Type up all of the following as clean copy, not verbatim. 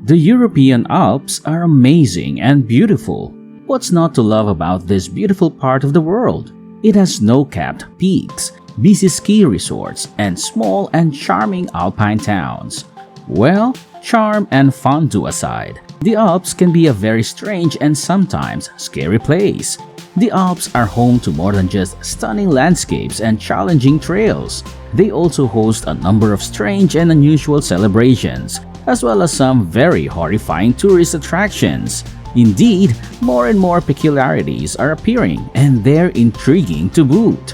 The European Alps are amazing and beautiful. What's not to love about this beautiful part of the world? It has snow-capped peaks, busy ski resorts, and small and charming alpine towns. Well, charm and fondue aside, the Alps can be a very strange and sometimes scary place. The Alps are home to more than just stunning landscapes and challenging trails. They also host a number of strange and unusual celebrations, as well as some very horrifying tourist attractions. Indeed, more and more peculiarities are appearing, and they're intriguing to boot.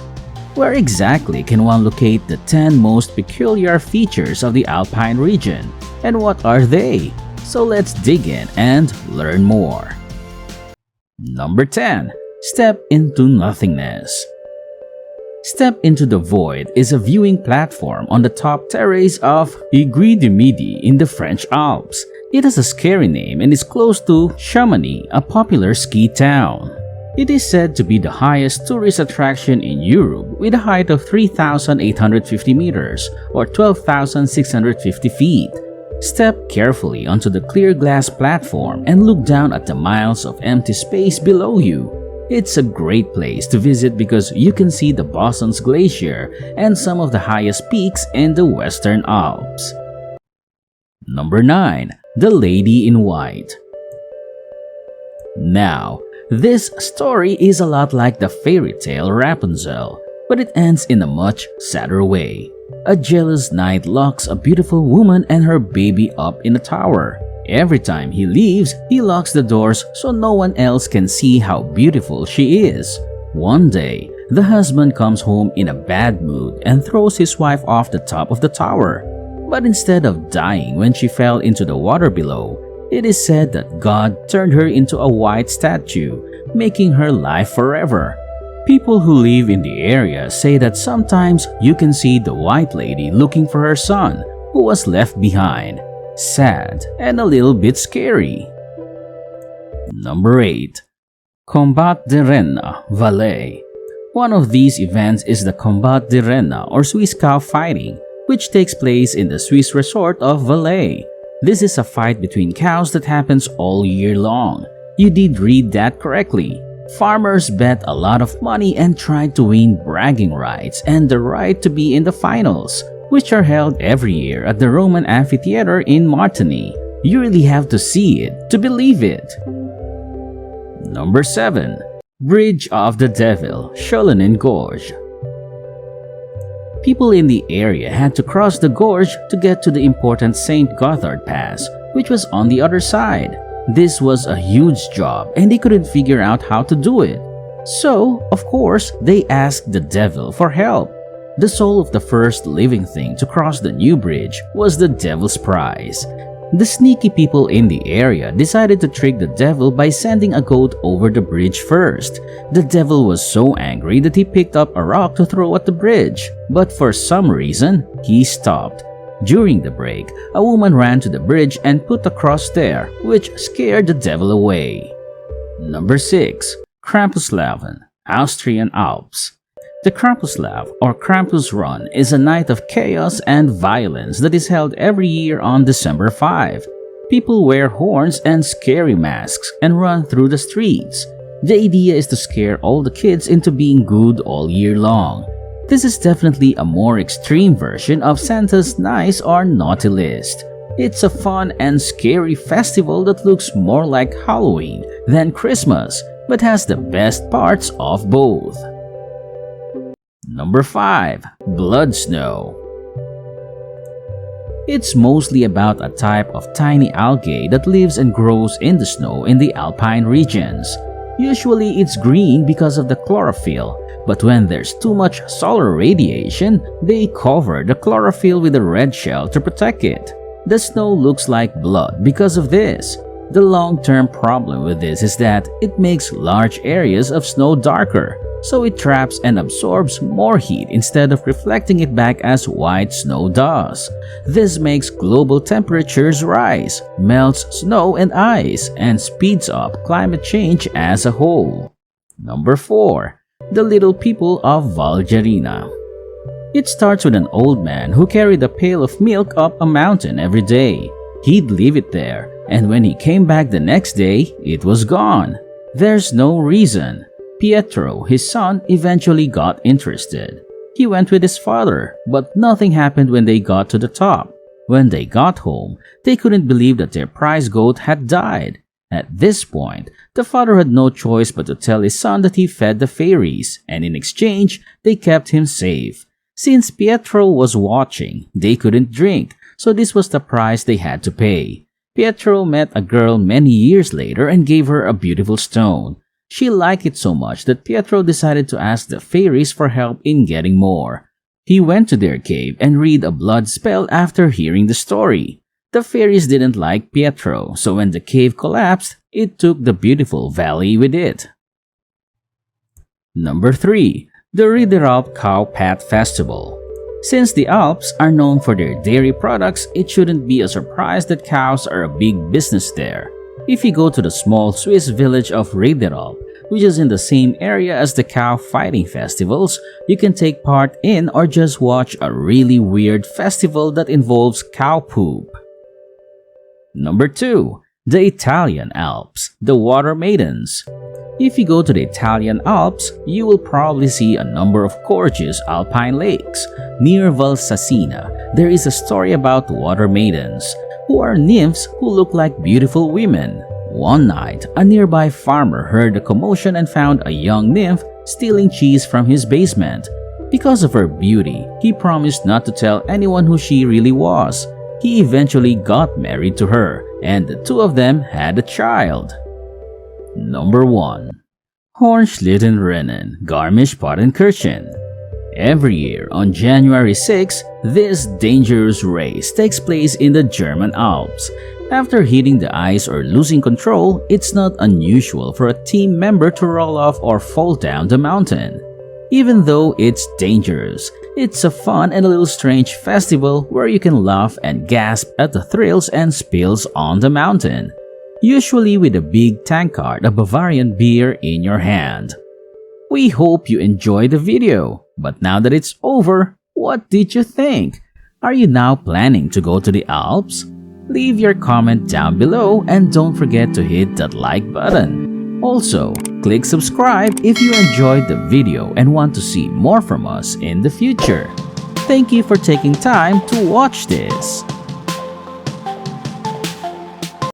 Where exactly can one locate the 10 most peculiar features of the Alpine region, and what are they? So let's dig in and learn more. Number 10. Step into Nothingness. Step into the Void is a viewing platform on the top terrace of Aiguille du Midi in the French Alps. It has a scary name and is close to Chamonix, a popular ski town. It is said to be the highest tourist attraction in Europe with a height of 3,850 meters or 12,650 feet. Step carefully onto the clear glass platform and look down at the miles of empty space below you. It's a great place to visit because you can see the Bossons Glacier and some of the highest peaks in the Western Alps. Number 9. The Lady in White. Now, this story is a lot like the fairy tale Rapunzel, but it ends in a much sadder way. A jealous knight locks a beautiful woman and her baby up in a tower. Every time he leaves, he locks the doors so no one else can see how beautiful she is. One day, the husband comes home in a bad mood and throws his wife off the top of the tower. But instead of dying when she fell into the water below, it is said that God turned her into a white statue, making her live forever. People who live in the area say that sometimes you can see the white lady looking for her son, who was left behind. Sad and a little bit scary. Number 8. Combat de Rennes, Valais. One of these events is the Combat de Rennes or Swiss cow fighting, which takes place in the Swiss resort of Valais. This is a fight between cows that happens all year long. You did read that correctly. Farmers bet a lot of money and tried to win bragging rights and the right to be in the finals, which are held every year at the Roman amphitheater in Martigny. You really have to see it to believe it. Number 7. Bridge of the Devil, Chollenin Gorge. People in the area had to cross the gorge to get to the important St. Gothard Pass, which was on the other side. This was a huge job and they couldn't figure out how to do it. So, of course, they asked the devil for help. The soul of the first living thing to cross the new bridge was the devil's prize. The sneaky people in the area decided to trick the devil by sending a goat over the bridge first. The devil was so angry that he picked up a rock to throw at the bridge, but for some reason, he stopped. During the break, a woman ran to the bridge and put a cross there, which scared the devil away. Number 6. Krampuslaven, Austrian Alps. The Krampuslav or Krampus Run is a night of chaos and violence that is held every year on December 5. People wear horns and scary masks and run through the streets. The idea is to scare all the kids into being good all year long. This is definitely a more extreme version of Santa's nice or naughty list. It's a fun and scary festival that looks more like Halloween than Christmas, but has the best parts of both. Number 5. Blood Snow. It's mostly about a type of tiny algae that lives and grows in the snow in the Alpine regions. Usually it's green because of the chlorophyll, but when there's too much solar radiation, they cover the chlorophyll with a red shell to protect it. The snow looks like blood because of this. The long-term problem with this is that it makes large areas of snow darker, so it traps and absorbs more heat instead of reflecting it back as white snow does. This makes global temperatures rise, melts snow and ice, and speeds up climate change as a whole. Number 4. The Little People of Valgerina. It starts with an old man who carried a pail of milk up a mountain every day. He'd leave it there, and when he came back the next day, it was gone. There's no reason. Pietro, his son, eventually got interested. He went with his father, but nothing happened when they got to the top. When they got home, they couldn't believe that their prize goat had died. At this point, the father had no choice but to tell his son that he fed the fairies, and in exchange, they kept him safe. Since Pietro was watching, they couldn't drink, so this was the price they had to pay. Pietro met a girl many years later and gave her a beautiful stone. She liked it so much that Pietro decided to ask the fairies for help in getting more. He went to their cave and read a blood spell after hearing the story. The fairies didn't like Pietro, so when the cave collapsed, it took the beautiful valley with it. Number 3. The Ridderalp Cow Pat Festival. Since the Alps are known for their dairy products, it shouldn't be a surprise that cows are a big business there. If you go to the small Swiss village of Ridderalp, which is in the same area as the cow fighting festivals, you can take part in or just watch a really weird festival that involves cow poop. Number 2. The Italian Alps, the Water Maidens. If you go to the Italian Alps, you will probably see a number of gorgeous alpine lakes. Near Valsassina, there is a story about water maidens, who are nymphs who look like beautiful women. One night, a nearby farmer heard a commotion and found a young nymph stealing cheese from his basement. Because of her beauty, he promised not to tell anyone who she really was. He eventually got married to her, and the two of them had a child. Number 1. Hornschlittenrennen, Garmisch-Partenkirchen. Every year on January 6, this dangerous race takes place in the German Alps. After hitting the ice or losing control, it's not unusual for a team member to roll off or fall down the mountain. Even though it's dangerous, it's a fun and a little strange festival where you can laugh and gasp at the thrills and spills on the mountain, usually with a big tankard of Bavarian beer in your hand. We hope you enjoyed the video, but now that it's over, what did you think? Are you now planning to go to the Alps? Leave your comment down below and don't forget to hit that like button. Also, click subscribe if you enjoyed the video and want to see more from us in the future. Thank you for taking time to watch this.